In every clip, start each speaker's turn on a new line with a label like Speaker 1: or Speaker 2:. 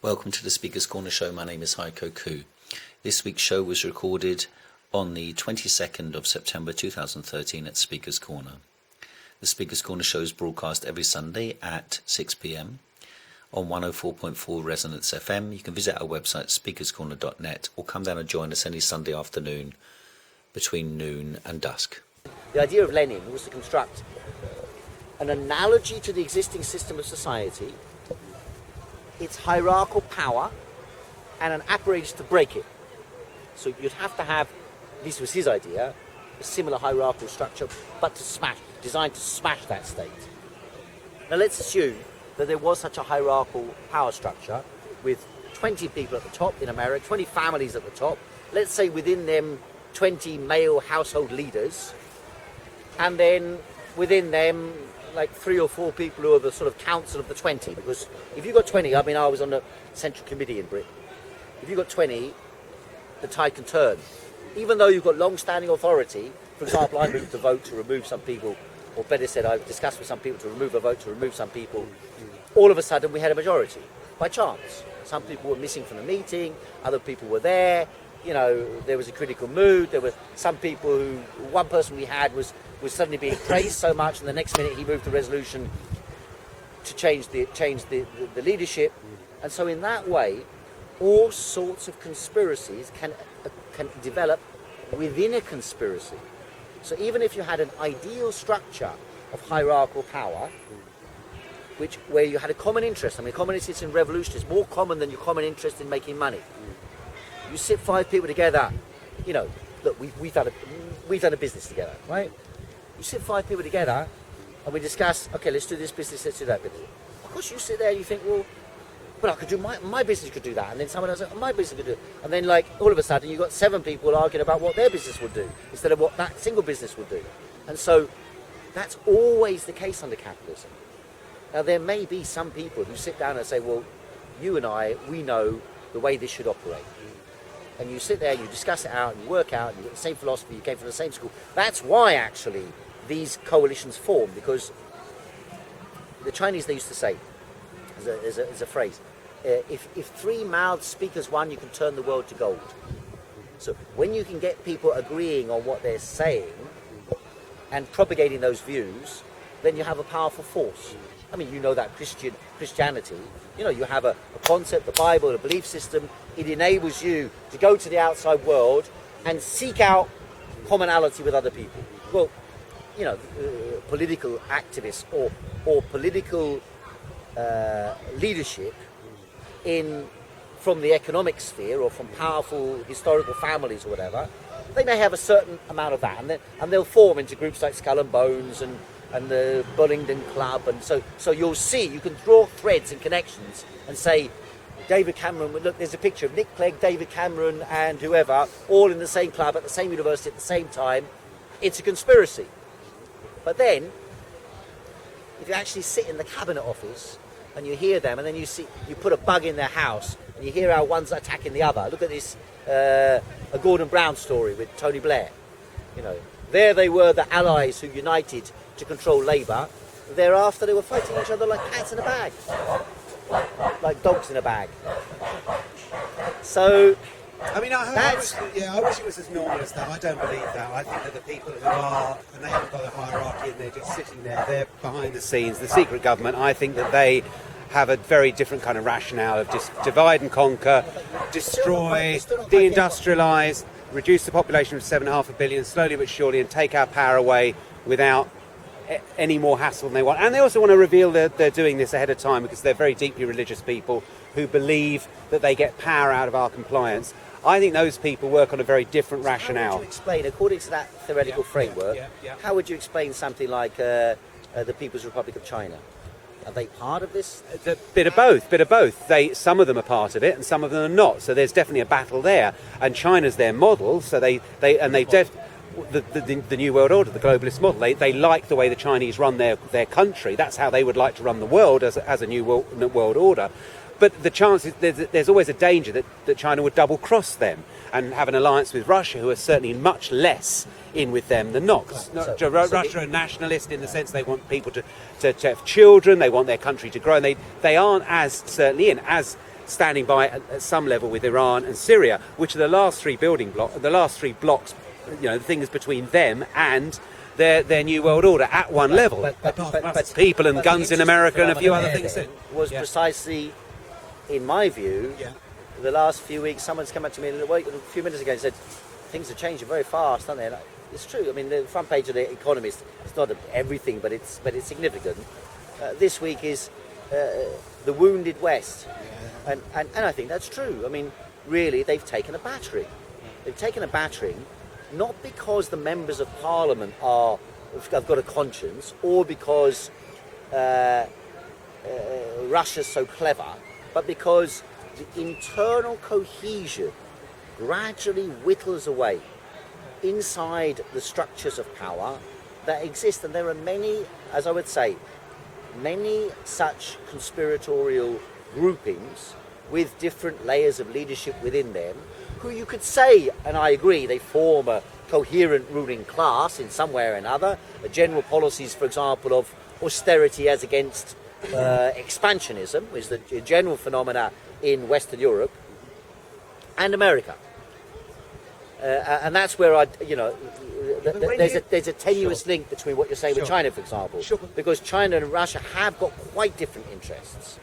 Speaker 1: Welcome to the Speaker's Corner show. My name is Heiko, Khoo. This week's show was recorded on the 22nd of September 2013 at Speaker's Corner. The Speaker's Corner show is broadcast every Sunday at 6 p.m. on 104.4 Resonance FM. You can visit our website speakerscorner.net or come down and join us any Sunday afternoon between noon and dusk.
Speaker 2: The idea of Lenin was to construct an analogy to the existing system of society, its hierarchical power, and an apparatus to break it. So you'd have to have, this was his idea, a similar hierarchical structure, but designed to smash that state. Now let's assume that there was such a hierarchical power structure with 20 people at the top in America, 20 families at the top, let's say within them 20 male household leaders, and then within them like 3 or 4 people who are the sort of council of the 20, because if you've got 20, I mean, I was on the Central Committee in Britain, if you've got 20, the tide can turn. Even though you've got long-standing authority, for example, I moved the vote to remove some people, or better said, I discussed with some people to remove a vote to remove some people, all of a sudden we had a majority, by chance. Some people were missing from the meeting, other people were there, you know, there was a critical mood, there were some people who, one person we had was suddenly being praised so much, and the next minute he moved the resolution to change the leadership. And so in that way, all sorts of conspiracies can develop within a conspiracy. So even if you had an ideal structure of hierarchical power, where you had a common interest, I mean, common interest in revolution is more common than your common interest in making money. You sit 5 people together, you know, look, we've done a business together, right? You sit 5 people together and we discuss, okay, let's do this business, let's do that business. Of course you sit there and you think, well, but I could do my business could do that, and then someone else, my business could do it. And then like all of a sudden you've got 7 people arguing about what their business would do instead of what that single business would do. And so that's always the case under capitalism. Now there may be some people who sit down and say, well, you and I, we know the way this should operate. And you sit there, you discuss it out, and you work out, and you've got the same philosophy, you came from the same school. That's why actually these coalitions form, because the Chinese, they used to say, as a phrase, if 3 mouths speak as one, you can turn the world to gold. So when you can get people agreeing on what they're saying and propagating those views, then you have a powerful force. I mean, you know that Christianity, you know, you have a concept, the Bible, a belief system. It enables you to go to the outside world and seek out commonality with other people. Well, you know, political activists or political leadership from the economic sphere or from powerful historical families or whatever, they may have a certain amount of that, and they'll form into groups like Skull and Bones and the Bullingdon Club, and so you'll see, you can draw threads and connections and say, David Cameron, look, there's a picture of Nick Clegg, David Cameron and whoever, all in the same club at the same university at the same time. It's a conspiracy. But then, if you actually sit in the cabinet office and you hear them, and then you put a bug in their house and you hear how one's attacking the other. Look at this, a Gordon Brown story with Tony Blair. You know, there they were, the allies who united to control Labour. Thereafter, they were fighting each other like cats in a bag, like dogs in a bag. So,
Speaker 3: I mean, I wish it was as normal as that. I don't believe that. I think that the people who are, and they haven't got a hierarchy and they're just sitting there, they're behind the scenes, the secret government, I think that they have a very different kind of rationale of just divide and conquer, destroy, deindustrialise, reduce the population from 7.5 billion slowly but surely, and take our power away without any more hassle than they want. And they also want to reveal that they're doing this ahead of time because they're very deeply religious people who believe that they get power out of our compliance. I think those people work on a very different rationale.
Speaker 2: How would you explain, according to that theoretical framework, how would you explain something like the People's Republic of China? Are they part of this?
Speaker 3: A bit of both. Some of them are part of it, and some of them are not. So there's definitely a battle there. And China's their model. So the New World Order, the globalist model. They like the way the Chinese run their country. That's how they would like to run the world as a New World Order. But the chance is there's always a danger that China would double cross them and have an alliance with Russia, who are certainly much less in with them than not. Russia are nationalist in the sense they want people to have children, they want their country to grow, and they aren't as certainly in as standing by at some level with Iran and Syria, which are the last three blocks, the things between them and their new world order at one level.
Speaker 2: But
Speaker 3: people and guns in America and a few other things too.
Speaker 2: Was precisely, in my view, the last few weeks. Someone's come up to me a few minutes ago and said things are changing very fast, aren't they? And it's true. I mean, the front page of the Economist, it's not everything, but it's significant. This week is the wounded West, and I think that's true. I mean, really, they've taken a battering. They've taken a battering, not because the members of Parliament have got a conscience, or because Russia's so clever, but because the internal cohesion gradually whittles away inside the structures of power that exist. And there are many, as I would say, many such conspiratorial groupings with different layers of leadership within them, who you could say, and I agree, they form a coherent ruling class in some way or another. The general policies, for example, of austerity as against expansionism, which is the general phenomena in Western Europe and America. And that's where there's a tenuous link between what you're saying with China, for example, because China and Russia have got quite different interests.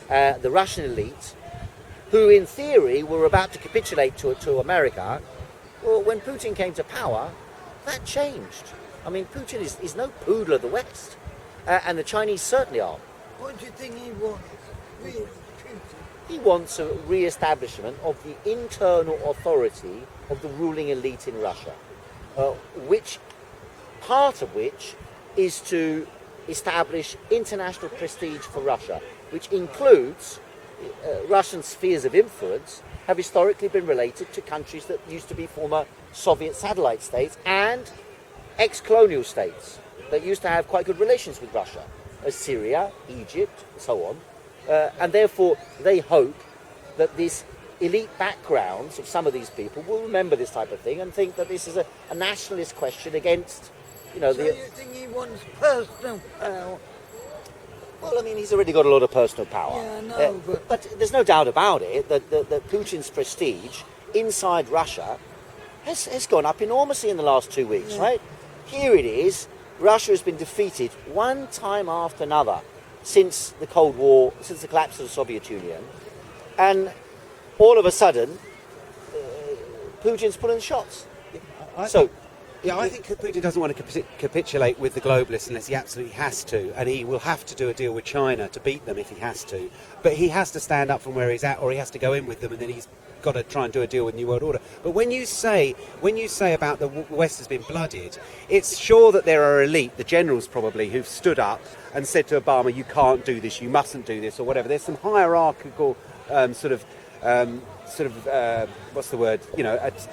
Speaker 2: The Russian elite, who in theory were about to capitulate to America, well, when Putin came to power, that changed. I mean, Putin is no poodle of the West, and the Chinese certainly are.
Speaker 4: What do you think he wants?
Speaker 2: He wants a re-establishment of the internal authority of the ruling elite in Russia, part of which is to establish international prestige for Russia, which includes Russian spheres of influence have historically been related to countries that used to be former Soviet satellite states and ex-colonial states that used to have quite good relations with Russia, as Syria, Egypt, and so on. And therefore, they hope that this elite backgrounds of some of these people will remember this type of thing and think that this is a nationalist question against,
Speaker 4: So you think he wants personal power?
Speaker 2: Well, I mean, he's already got a lot of personal power.
Speaker 4: Yeah, I know,
Speaker 2: but there's no doubt about it that Putin's prestige inside Russia has gone up enormously in the last 2 weeks, right? Here it is. Russia has been defeated one time after another since the Cold War, since the collapse of the Soviet Union. And all of a sudden, Putin's pulling the shots.
Speaker 3: I think Putin doesn't want to capitulate with the globalists unless he absolutely has to, and he will have to do a deal with China to beat them if he has to. But he has to stand up from where he's at, or he has to go in with them, and then he's got to try and do a deal with New World Order. But when you say about the West has been blooded, it's sure that there are elite, the generals probably, who've stood up and said to Obama, you can't do this, you mustn't do this, or whatever. There's some hierarchical what's the word?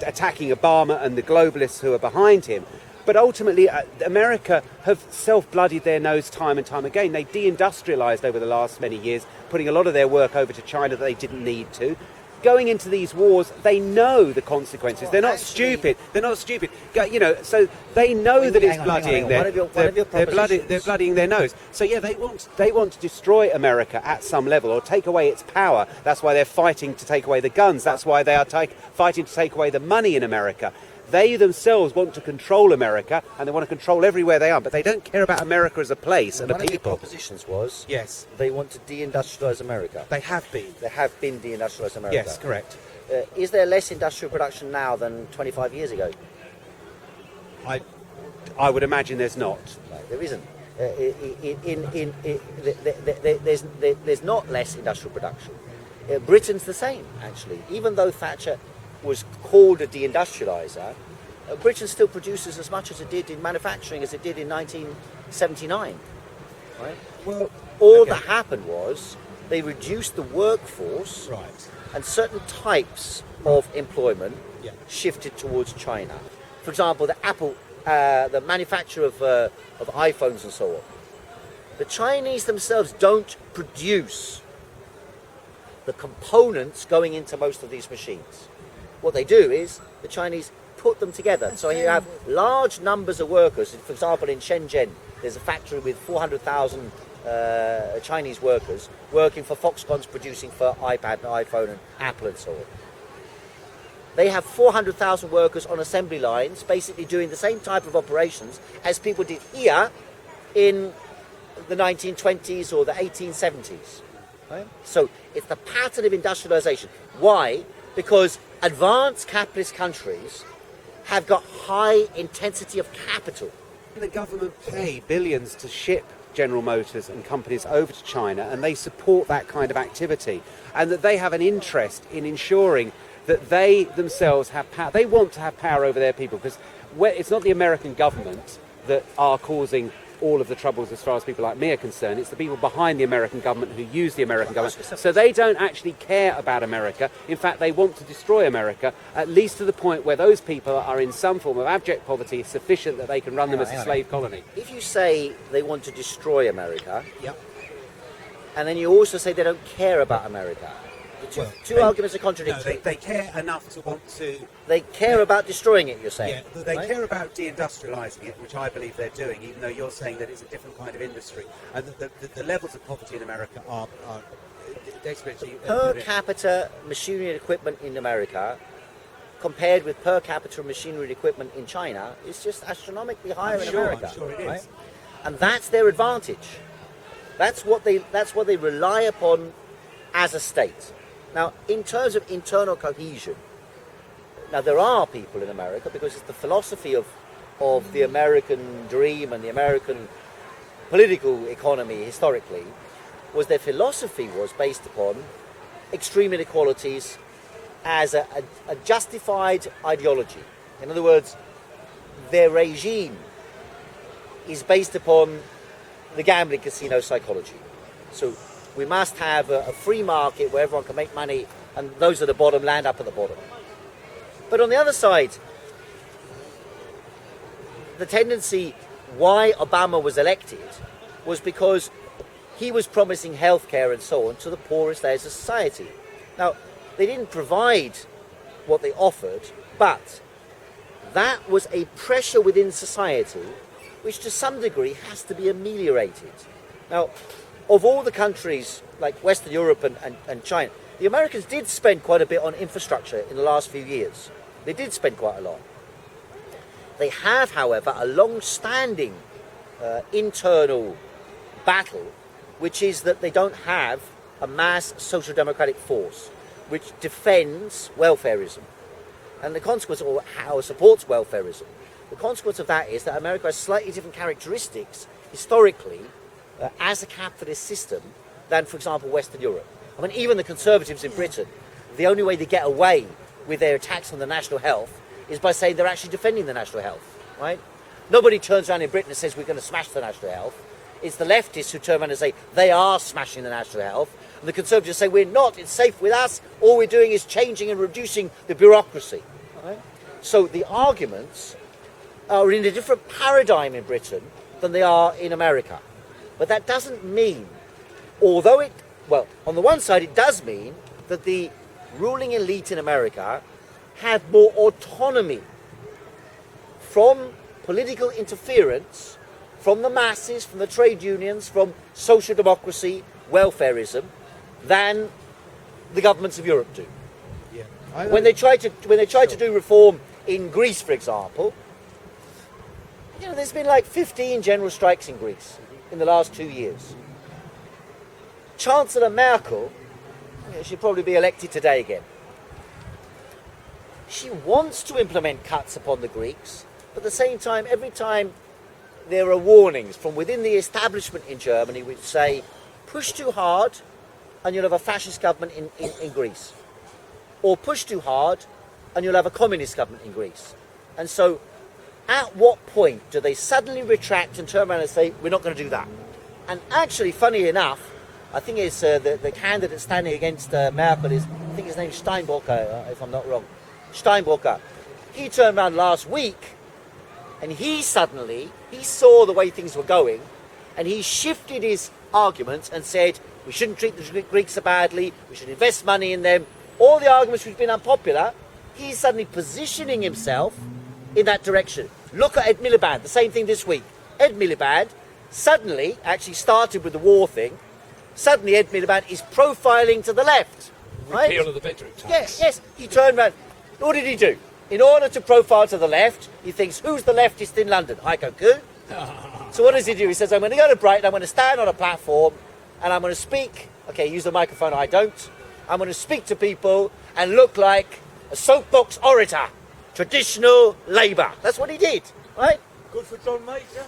Speaker 3: Attacking Obama and the globalists who are behind him. But ultimately, America have self-bloodied their nose time and time again. They deindustrialized over the last many years, putting a lot of their work over to China that they didn't need to. Going into these wars, they know the consequences. They're not stupid. They're not stupid. So they know that it's bloodying they're bloodying their nose. So yeah, they want to destroy America at some level or take away its power. That's why they're fighting to take away the guns. That's why they are fighting to take away the money in America. They themselves want to control America, and they want to control everywhere they are, but they don't care about America as a place and a people. One of
Speaker 2: the propositions was they want to deindustrialize America.
Speaker 3: They have been.
Speaker 2: They have been deindustrialized America.
Speaker 3: Yes, correct.
Speaker 2: Is there less industrial production now than 25 years ago?
Speaker 3: I would imagine there's not.
Speaker 2: Right, there isn't. There's not less industrial production. Britain's the same, actually. Even though Thatcher was called a deindustrializer, Britain still produces as much as it did in manufacturing as it did in 1979. Right?
Speaker 3: Well,
Speaker 2: all that happened was they reduced the workforce,
Speaker 3: right,
Speaker 2: and certain types of employment shifted towards China. For example, the manufacture of iPhones and so on. The Chinese themselves don't produce the components going into most of these machines. What they do is the Chinese put them together. So you have large numbers of workers. For example, in Shenzhen, there's a factory with 400,000 Chinese workers working for Foxconn's producing for iPad and iPhone and Apple and so on. They have 400,000 workers on assembly lines basically doing the same type of operations as people did here in the 1920s or the 1870s. Right? So it's the pattern of industrialization. Why? Because advanced capitalist countries have got high intensity of capital.
Speaker 3: The government pay billions to ship General Motors and companies over to China, and they support that kind of activity, and that they have an interest in ensuring that they themselves have power. They want to have power over their people, because it's not the American government that are causing all of the troubles as far as people like me are concerned. It's the people behind the American government who use the American government. So they don't actually care about America. In fact, they want to destroy America, at least to the point where those people are in some form of abject poverty sufficient that they can run them as a slave colony.
Speaker 2: If you say they want to destroy America,
Speaker 3: Yep.
Speaker 2: and then you also say they don't care about America, two arguments are contradictory.
Speaker 3: No, they care enough to want to...
Speaker 2: They care about destroying it, you're saying?
Speaker 3: Yeah, they
Speaker 2: right?
Speaker 3: care about deindustrialising it, which I believe they're doing, even though you're saying that it's a different kind of industry. And the levels of poverty in America are exponentially...
Speaker 2: Per capita machinery and equipment in America, compared with per capita machinery and equipment in China, is just astronomically higher in America.
Speaker 3: I'm sure it is.
Speaker 2: Right? And that's their advantage. That's what they rely upon as a state. Now, in terms of internal cohesion, now there are people in America, because it's the philosophy of the American dream and the American political economy historically, was their philosophy was based upon extreme inequalities as a justified ideology. In other words, their regime is based upon the gambling casino psychology. So we must have a free market where everyone can make money, and those at the bottom land up at the bottom. But on the other side, the tendency why Obama was elected was because he was promising healthcare and so on to the poorest layers of society. Now, they didn't provide what they offered, but that was a pressure within society which to some degree has to be ameliorated. Now, of all the countries like Western Europe and China, the Americans did spend quite a bit on infrastructure in the last few years. They did spend quite a lot. They have, however, a long-standing internal battle, which is that they don't have a mass social democratic force which defends welfarism. And the consequence, or how supports welfarism, the consequence of that is that America has slightly different characteristics historically as a capitalist system than, for example, Western Europe. I mean, even the Conservatives in Britain, the only way they get away with their attacks on the national health is by saying they're actually defending the national health, right? Nobody turns around in Britain and says we're going to smash the national health. It's the leftists who turn around and say they are smashing the national health. And the Conservatives say we're not, it's safe with us. All we're doing is changing and reducing the bureaucracy. Right? So the arguments are in a different paradigm in Britain than they are in America. But that doesn't mean, although it, well, on the one side it does mean that the ruling elite in America have more autonomy from political interference, from the masses, from the trade unions, from social democracy, welfarism, than the governments of Europe do.
Speaker 3: Yeah.
Speaker 2: When they try to do reform in Greece, for example, you know, there's been like 15 general strikes in Greece in the last 2 years. Chancellor Merkel, you know, she'll probably be elected today again. She wants to implement cuts upon the Greeks, but at the same time, every time there are warnings from within the establishment in Germany which say, push too hard and you'll have a fascist government in Greece. Or push too hard and you'll have a communist government in Greece. And so, at what point do they suddenly retract and turn around and say, we're not going to do that? And actually, funny enough, I think it's the candidate standing against Merkel is, I think his name's Steinbrücker, if I'm not wrong. Steinbrücker. He turned around last week and he saw the way things were going, and he shifted his arguments and said, we shouldn't treat the Greeks so badly, we should invest money in them. All the arguments which have been unpopular, he's suddenly positioning himself in that direction. Look at Ed Miliband, the same thing this week. Ed Miliband suddenly, actually started with the war thing, suddenly ended about his profiling to the left. Right?
Speaker 5: Repeal of the bedroom tax.
Speaker 2: Yes, he turned around. What did he do? In order to profile to the left, he thinks, who's the leftist in London? Heiko, Khoo. So what does he do? He says, I'm going to go to Brighton, I'm going to stand on a platform, and I'm going to speak. Okay, use the microphone, I don't. I'm going to speak to people and look like a soapbox orator. Traditional Labour. That's what he did, right?
Speaker 4: Good for John Major.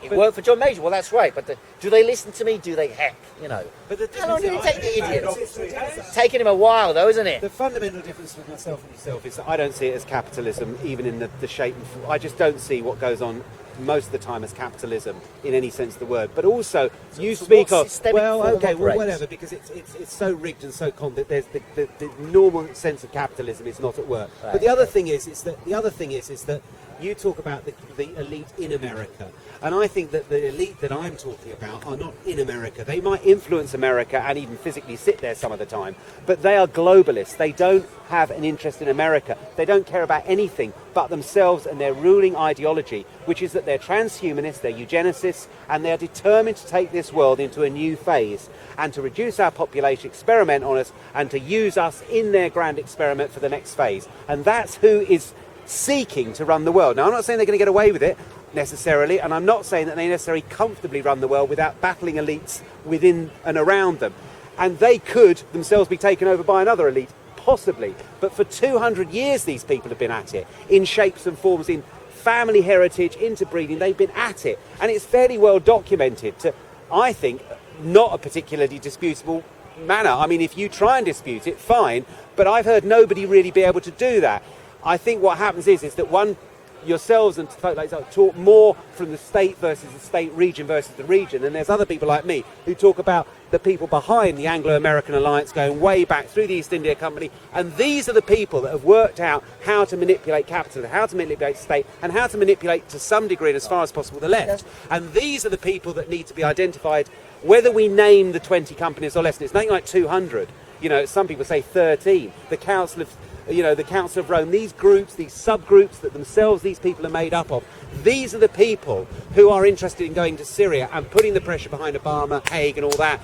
Speaker 2: It worked for John Major. Well, that's right. But do they listen to me? Do they? Heck, you know.
Speaker 3: But the
Speaker 2: How long did it take the idiot?
Speaker 3: It's
Speaker 2: It's taken him a while, though, isn't it?
Speaker 3: The fundamental difference with myself and yourself is that I don't see it as capitalism, even in the shape and form. I just don't see what goes on most of the time as capitalism in any sense of the word. But also, you speak
Speaker 2: what
Speaker 3: of
Speaker 2: systemic form
Speaker 3: okay, well,
Speaker 2: operates?
Speaker 3: whatever, because it's so rigged and so that there's the normal sense of capitalism is not at work.
Speaker 2: Right,
Speaker 3: but the other thing is that you talk about the elite in America, and I think that the elite that I'm talking about are not in America. They might influence America and even physically sit there some of the time, but they are globalists. They don't have an interest in America. They don't care about anything but themselves and their ruling ideology, which is that they're transhumanists, they're eugenicists, and they're determined to take this world into a new phase and to reduce our population, experiment on us, and to use us in their grand experiment for the next phase. And that's who is seeking to run the world. Now, I'm not saying they're going to get away with it necessarily, and I'm not saying that they necessarily comfortably run the world without battling elites within and around them. And they could themselves be taken over by another elite, possibly. But for 200 years, these people have been at it, in shapes and forms, in family heritage, interbreeding. They've been at it. And it's fairly well documented to, I think, not a particularly disputable manner. I mean, if you try and dispute it, fine, but I've heard nobody really be able to do that. I think what happens is that yourselves and folk like that talk more from the state versus the state, region versus the region, and there's other people like me who talk about the people behind the Anglo-American alliance going way back through the East India Company, and these are the people that have worked out how to manipulate capital, how to manipulate state, and how to manipulate to some degree and as far as possible the left. And these are the people that need to be identified, whether we name the 20 companies or less. And it's nothing like 200. You know, some people say 13. The Council of Rome, these groups, these subgroups that themselves these people are made up of, these are the people who are interested in going to Syria and putting the pressure behind Obama, Haig and all that,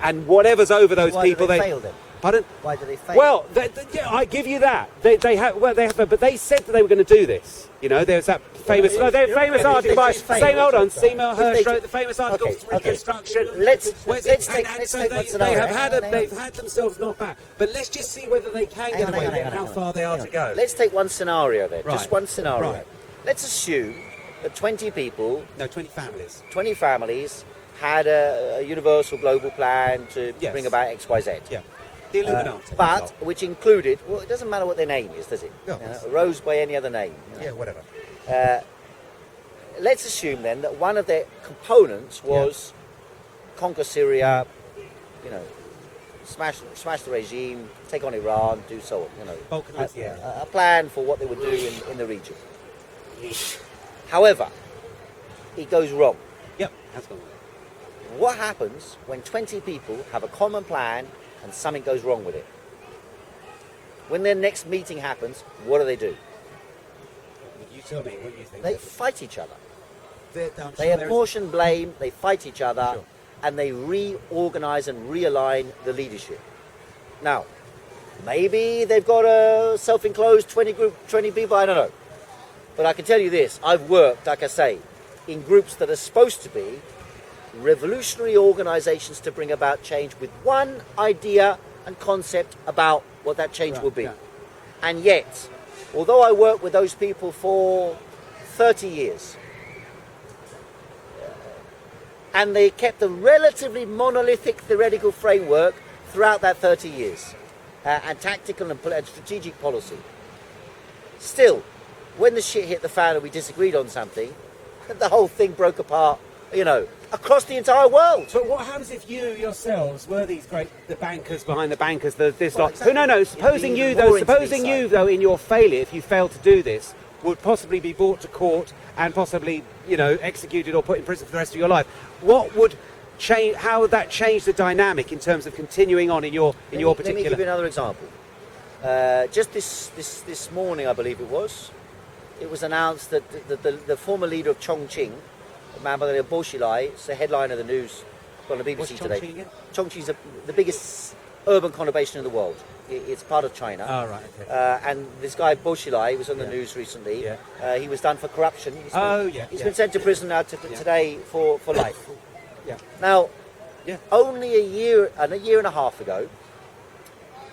Speaker 3: and whatever's over those people.
Speaker 2: Why do they fail then?
Speaker 3: Pardon?
Speaker 2: Why do they fail?
Speaker 3: Well, yeah, I give you that. But they said that they were going to do this. You know, there's that famous article by Seymour Hersh wrote the famous article Reconstruction.
Speaker 2: Let's take one scenario.
Speaker 3: They've had themselves knocked back. But let's just see whether they can get away with it, how far they are to go.
Speaker 2: Let's take one scenario then.
Speaker 3: Right.
Speaker 2: Just one scenario.
Speaker 3: Right.
Speaker 2: Let's assume that 20 people,
Speaker 3: No, 20 families.
Speaker 2: 20 families had a universal global plan to
Speaker 3: Yes.
Speaker 2: bring about X, Y, Z.
Speaker 3: Yeah. The Illuminati.
Speaker 2: But which included, well, it doesn't matter what their name is, does it?
Speaker 3: No.
Speaker 2: Rose by any other name.
Speaker 3: Yeah, whatever.
Speaker 2: Let's assume then that one of their components was conquer Syria, you know, smash the regime, take on Iran, do so on, you know.
Speaker 3: Balkanize,
Speaker 2: A plan for what they would do in the region. However, it goes wrong.
Speaker 3: Yep, that's gone wrong.
Speaker 2: What happens when 20 people have a common plan and something goes wrong with it? When their next meeting happens, what do?
Speaker 3: You tell me what you think.
Speaker 2: They fight each other.
Speaker 3: I'm
Speaker 2: They
Speaker 3: sure there is-
Speaker 2: apportion blame, they fight each other,
Speaker 3: Sure.
Speaker 2: and they reorganize and realign the leadership. Now, maybe they've got a self-enclosed 20 people, I don't know. But I can tell you this, I've worked, like I say, in groups that are supposed to be revolutionary organizations to bring about change with one idea and concept about what that change will be.
Speaker 3: yeah.
Speaker 2: And yet, although I worked with those people for 30 years, and they kept a relatively monolithic theoretical framework throughout that 30 years, and tactical and strategic policy. Still, when the shit hit the fan and we disagreed on something, the whole thing broke apart, you know, across the entire world.
Speaker 3: But what happens if you yourselves were the bankers behind the bankers, this
Speaker 2: Well,
Speaker 3: lot?
Speaker 2: exactly.
Speaker 3: No.
Speaker 2: You'd
Speaker 3: Supposing
Speaker 2: be
Speaker 3: you
Speaker 2: even more
Speaker 3: though,
Speaker 2: into these sides.
Speaker 3: in your failure, if you failed to do this, would possibly be brought to court and possibly, you know, executed or put in prison for the rest of your life. What would change? How would that change the dynamic in terms of continuing on in your particular?
Speaker 2: Let me give you another example. Just this morning, I believe it was announced that the former leader of Chongqing a man by the name of Bo Xilai. It's the headline of the news on the BBC
Speaker 3: What's
Speaker 2: today.
Speaker 3: Chongqing again?
Speaker 2: Chongqing's the biggest urban conurbation in the world. It's part of China.
Speaker 3: Oh, right, okay.
Speaker 2: And this guy Bo Xilai was on the news recently. He was done for corruption. He's been sent to prison now today for life.
Speaker 3: Yeah.
Speaker 2: Now,
Speaker 3: Yeah.
Speaker 2: only a year and a half ago,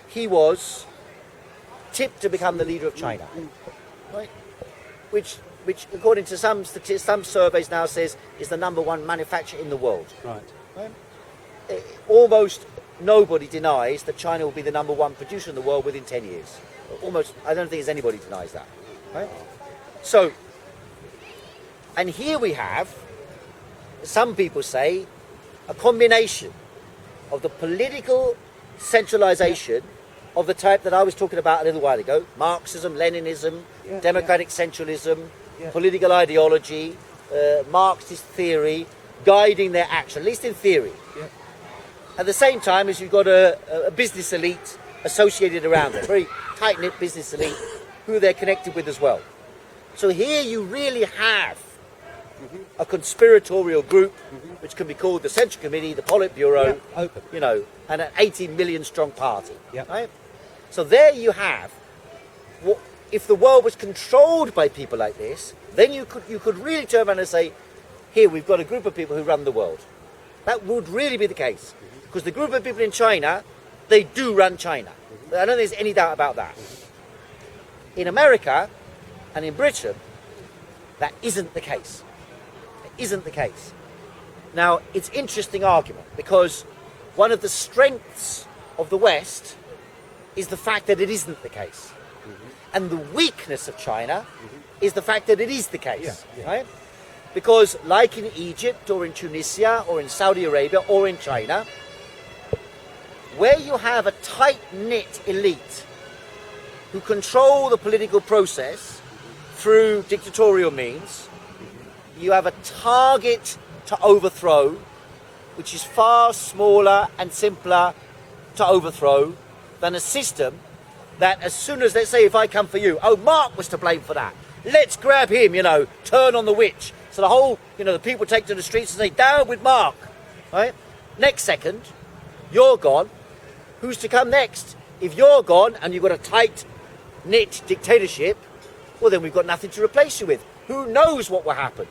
Speaker 2: he was tipped to become the leader of China, right? Which according to some surveys now says is the #1 manufacturer in the world.
Speaker 3: Right.
Speaker 2: Almost nobody denies that China will be the #1 producer in the world within 10 years. Almost, I don't think there's anybody denies that. Right? So, and here we have, some people say, a combination of the political centralization of the type that I was talking about a little while ago, Marxism, Leninism, democratic centralism, political ideology, Marxist theory, guiding their action, at least in theory.
Speaker 3: Yeah.
Speaker 2: At the same time as you've got a business elite associated around it, very tight-knit business elite who they're connected with as well. So here you really have a conspiratorial group, which can be called the Central Committee, the Politburo,
Speaker 3: Open.
Speaker 2: you know, and an 18 million strong party.
Speaker 3: Yeah.
Speaker 2: Right? So there you have, if the world was controlled by people like this, then you could really turn around and say, here we've got a group of people who run the world. That would really be the case. Because the group of people in China, they do run China. I don't think there's any doubt about that. In America and in Britain, that isn't the case. It isn't the case. Now, it's an interesting argument because one of the strengths of the West is the fact that it isn't the case. And the weakness of China is the fact that it is the case. Right? Because like in Egypt or in Tunisia or in Saudi Arabia or in China, where you have a tight-knit elite who control the political process through dictatorial means, you have a target to overthrow, which is far smaller and simpler to overthrow than a system that as soon as, let's say, if I come for you, oh, Mark was to blame for that. Let's grab him, you know, turn on the witch. So the whole, you know, the people take to the streets and say, down with Mark, right? Next second, you're gone. Who's to come next? If you're gone and you've got a tight-knit dictatorship, well, then we've got nothing to replace you with. Who knows what will happen?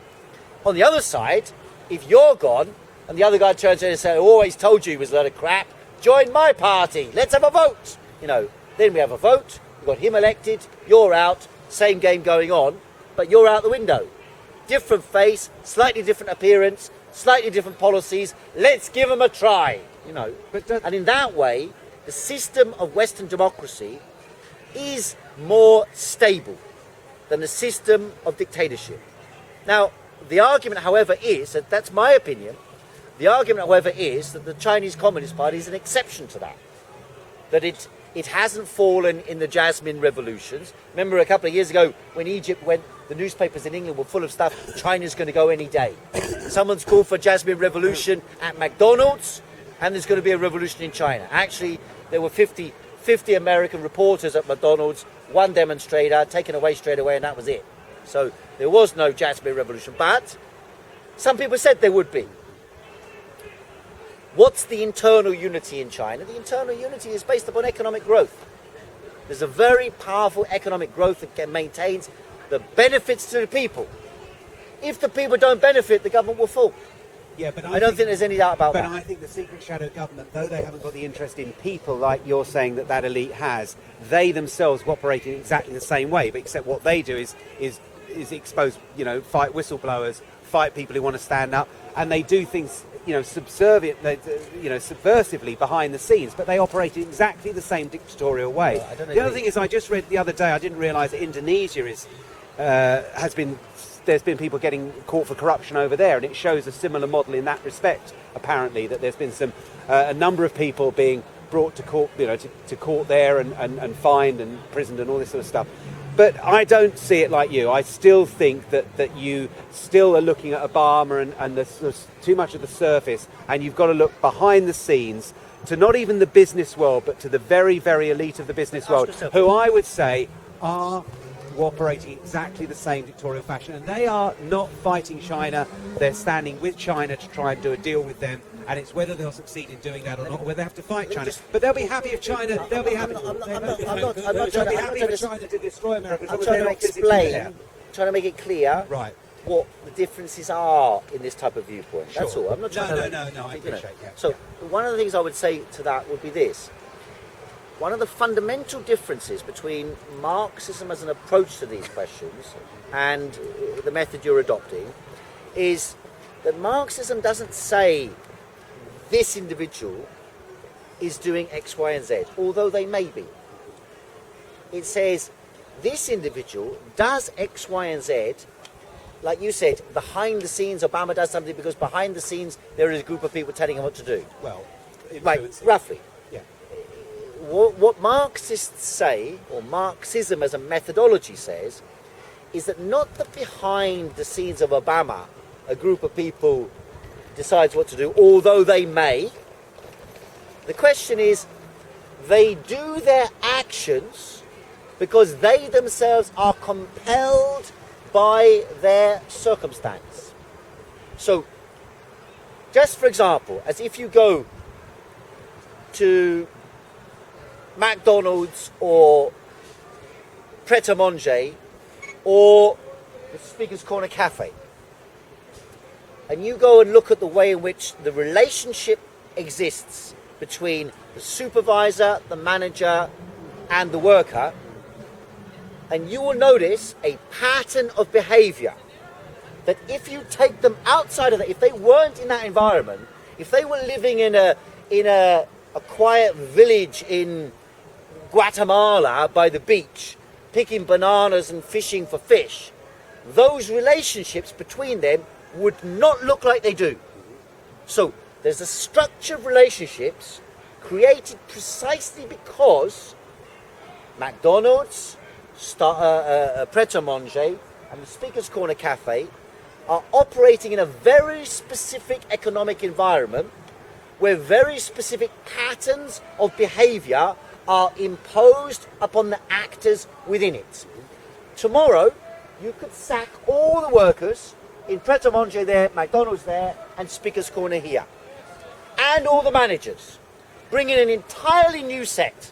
Speaker 2: On the other side, if you're gone and the other guy turns around and says, I always told you he was a lot of crap, join my party. Let's have a vote. You know, then we have a vote. We've got him elected. You're out. Same game going on, but you're out the window. Different face, slightly different appearance, slightly different policies. Let's give them a try, you know. And in that way, the system of Western democracy is more stable than the system of dictatorship. Now, the argument, however, is, and that's my opinion, the argument, however, is that the Chinese Communist Party is an exception to that. That it hasn't fallen in the Jasmine revolutions. Remember a couple of years ago when Egypt went, the newspapers in England were full of stuff, China's going to go any day. Someone's called for Jasmine revolution at McDonald's, and there's going to be a revolution in China. Actually, there were 50 American reporters at McDonald's, one demonstrator, taken away straight away, and that was it. So there was no Jasmine revolution, but some people said there would be. What's the internal unity in China? The internal unity is based upon economic growth. There's a very powerful economic growth that maintains the benefits to the people. If the people don't benefit, the government will fall.
Speaker 3: Yeah, but
Speaker 2: I don't think there's any doubt about that.
Speaker 3: But I think the secret shadow government, though they haven't got the interest in people like you're saying that elite has, they themselves operate in exactly the same way, but except what they do is expose, you know, fight whistleblowers, fight people who want to stand up, and they do things, you know, subversively behind the scenes, but they operate in exactly the same dictatorial way.
Speaker 2: Well,
Speaker 3: the other thing is, I just read the other day, I didn't realise that Indonesia there's been people getting caught for corruption over there, and it shows a similar model in that respect, apparently, that there's been a number of people being brought to court, you know, to court there and fined and imprisoned and all this sort of stuff. But I don't see it like you. I still think that you still are looking at Obama and there's too much of the surface, and you've got to look behind the scenes to not even the business world, but to the very, very elite of the business world, who I would say are cooperating exactly the same dictatorial fashion, and they are not fighting China. They're standing with China to try and do a deal with them, and it's whether they'll succeed in doing that or not, or whether they have to fight China. But they'll be happy if China. They'll be happy. They'll be happy for China to destroy America.
Speaker 2: I'm trying to explain, trying to make it clear
Speaker 3: Right.
Speaker 2: what the differences are in this type of viewpoint. That's all. I'm not trying
Speaker 3: No, I appreciate that.
Speaker 2: So one of the things I would say to that would be this. One of the fundamental differences between Marxism as an approach to these questions and the method you're adopting is that Marxism doesn't say this individual is doing X, Y, and Z, although they may be. It says this individual does X, Y, and Z. Like you said, behind the scenes, Obama does something because behind the scenes there is a group of people telling him what to do.
Speaker 3: Well,
Speaker 2: Right, roughly.
Speaker 3: Yeah.
Speaker 2: What Marxists say, or Marxism as a methodology says, is that not that behind the scenes of Obama a group of people decides what to do, although they may. The question is, they do their actions because they themselves are compelled by their circumstance. So, just for example, as if you go to McDonald's or Pret-a-Manger or the Speaker's Corner Cafe, and you go and look at the way in which the relationship exists between the supervisor, the manager, and the worker, and you will notice a pattern of behavior that if you take them outside of that, if they weren't in that environment, if they were living in a quiet village in Guatemala by the beach, picking bananas and fishing for fish, those relationships between them would not look like they do. So there's a structure of relationships created precisely because McDonald's, Pret-a-Manger, and the Speaker's Corner Cafe are operating in a very specific economic environment where very specific patterns of behavior are imposed upon the actors within it. Tomorrow, you could sack all the workers in Pret-a-Manger there, McDonald's there, and Speaker's Corner here. And all the managers. Bring in an entirely new set.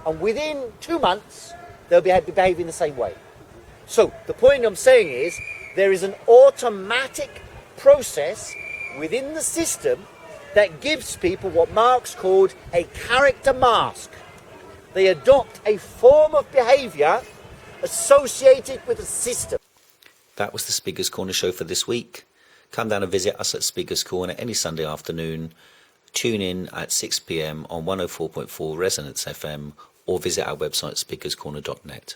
Speaker 2: And within 2 months, they'll be behaving the same way. So, the point I'm saying is, there is an automatic process within the system that gives people what Marx called a character mask. They adopt a form of behaviour associated with the system.
Speaker 1: That was the Speaker's Corner show for this week. Come down and visit us at Speaker's Corner any Sunday afternoon. Tune in at 6 p.m. on 104.4 Resonance FM or visit our website speakerscorner.net.